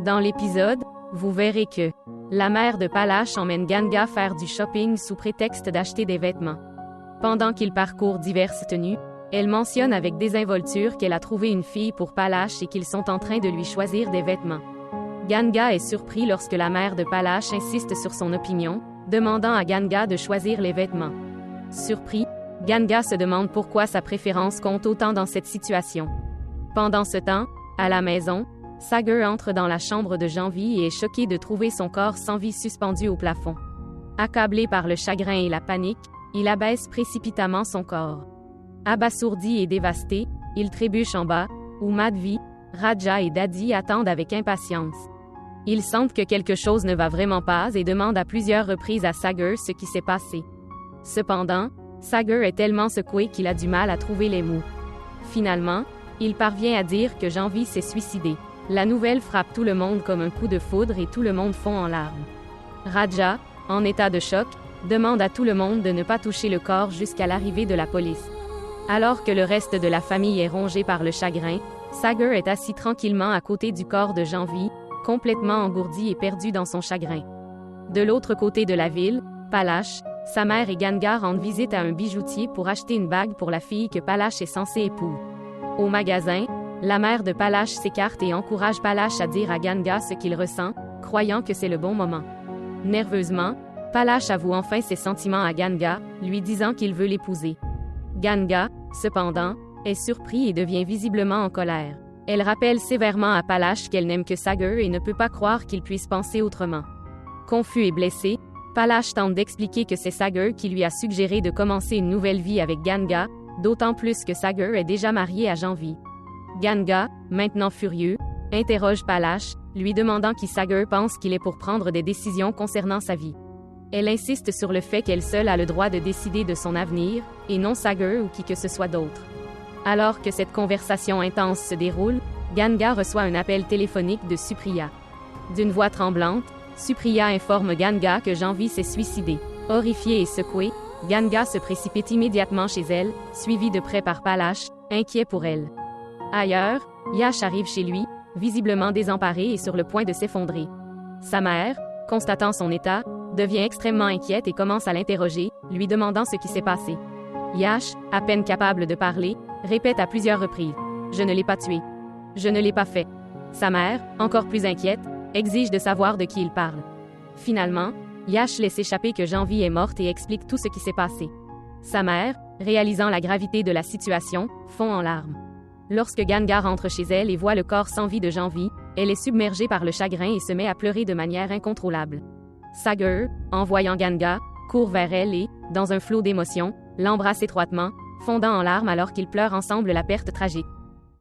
Dans l'épisode, vous verrez que la mère de Palash emmène Ganga faire du shopping sous prétexte d'acheter des vêtements. Pendant qu'il parcourt diverses tenues, elle mentionne avec désinvolture qu'elle a trouvé une fille pour Palash et qu'ils sont en train de lui choisir des vêtements. Ganga est surpris lorsque la mère de Palash insiste sur son opinion, demandant à Ganga de choisir les vêtements. Surpris, Ganga se demande pourquoi sa préférence compte autant dans cette situation. Pendant ce temps, à la maison, Sagar entre dans la chambre de Janvi et est choqué de trouver son corps sans vie suspendu au plafond. Accablé par le chagrin et la panique, il abaisse précipitamment son corps. Abasourdi et dévasté, il trébuche en bas, où Madhvi, Raja et Dadi attendent avec impatience. Ils sentent que quelque chose ne va vraiment pas et demandent à plusieurs reprises à Sagar ce qui s'est passé. Cependant, Sagar est tellement secoué qu'il a du mal à trouver les mots. Finalement, il parvient à dire que Janvi s'est suicidé. La nouvelle frappe tout le monde comme un coup de foudre et tout le monde fond en larmes. Raja, en état de choc, demande à tout le monde de ne pas toucher le corps jusqu'à l'arrivée de la police. Alors que le reste de la famille est rongé par le chagrin, Sagar est assis tranquillement à côté du corps de Janvi, complètement engourdi et perdu dans son chagrin. De l'autre côté de la ville, Palash, sa mère et Ganga rendent visite à un bijoutier pour acheter une bague pour la fille que Palash est censé épouser. Au magasin, la mère de Palash s'écarte et encourage Palash à dire à Ganga ce qu'il ressent, croyant que c'est le bon moment. Nerveusement, Palash avoue enfin ses sentiments à Ganga, lui disant qu'il veut l'épouser. Ganga, cependant, est surpris et devient visiblement en colère. Elle rappelle sévèrement à Palash qu'elle n'aime que Sagar et ne peut pas croire qu'il puisse penser autrement. Confus et blessé, Palash tente d'expliquer que c'est Sagar qui lui a suggéré de commencer une nouvelle vie avec Ganga, d'autant plus que Sagar est déjà marié à Janvi. Ganga, maintenant furieux, interroge Palash, lui demandant qui Sagar pense qu'il est pour prendre des décisions concernant sa vie. Elle insiste sur le fait qu'elle seule a le droit de décider de son avenir, et non Sagar ou qui que ce soit d'autre. Alors que cette conversation intense se déroule, Ganga reçoit un appel téléphonique de Supriya. D'une voix tremblante, Supriya informe Ganga que Janvi s'est suicidé. Horrifié et secoué, Ganga se précipite immédiatement chez elle, suivi de près par Palash, inquiet pour elle. Ailleurs, Yash arrive chez lui, visiblement désemparé et sur le point de s'effondrer. Sa mère, constatant son état, devient extrêmement inquiète et commence à l'interroger, lui demandant ce qui s'est passé. Yash, à peine capable de parler, répète à plusieurs reprises « Je ne l'ai pas tué. Je ne l'ai pas fait. » Sa mère, encore plus inquiète, exige de savoir de qui il parle. Finalement, Yash laisse échapper que Janvi est morte et explique tout ce qui s'est passé. Sa mère, réalisant la gravité de la situation, fond en larmes. Lorsque Ganga rentre chez elle et voit le corps sans vie de Janvi, elle est submergée par le chagrin et se met à pleurer de manière incontrôlable. Sagar, en voyant Ganga, court vers elle et, dans un flot d'émotions, l'embrasse étroitement, fondant en larmes alors qu'ils pleurent ensemble la perte tragique.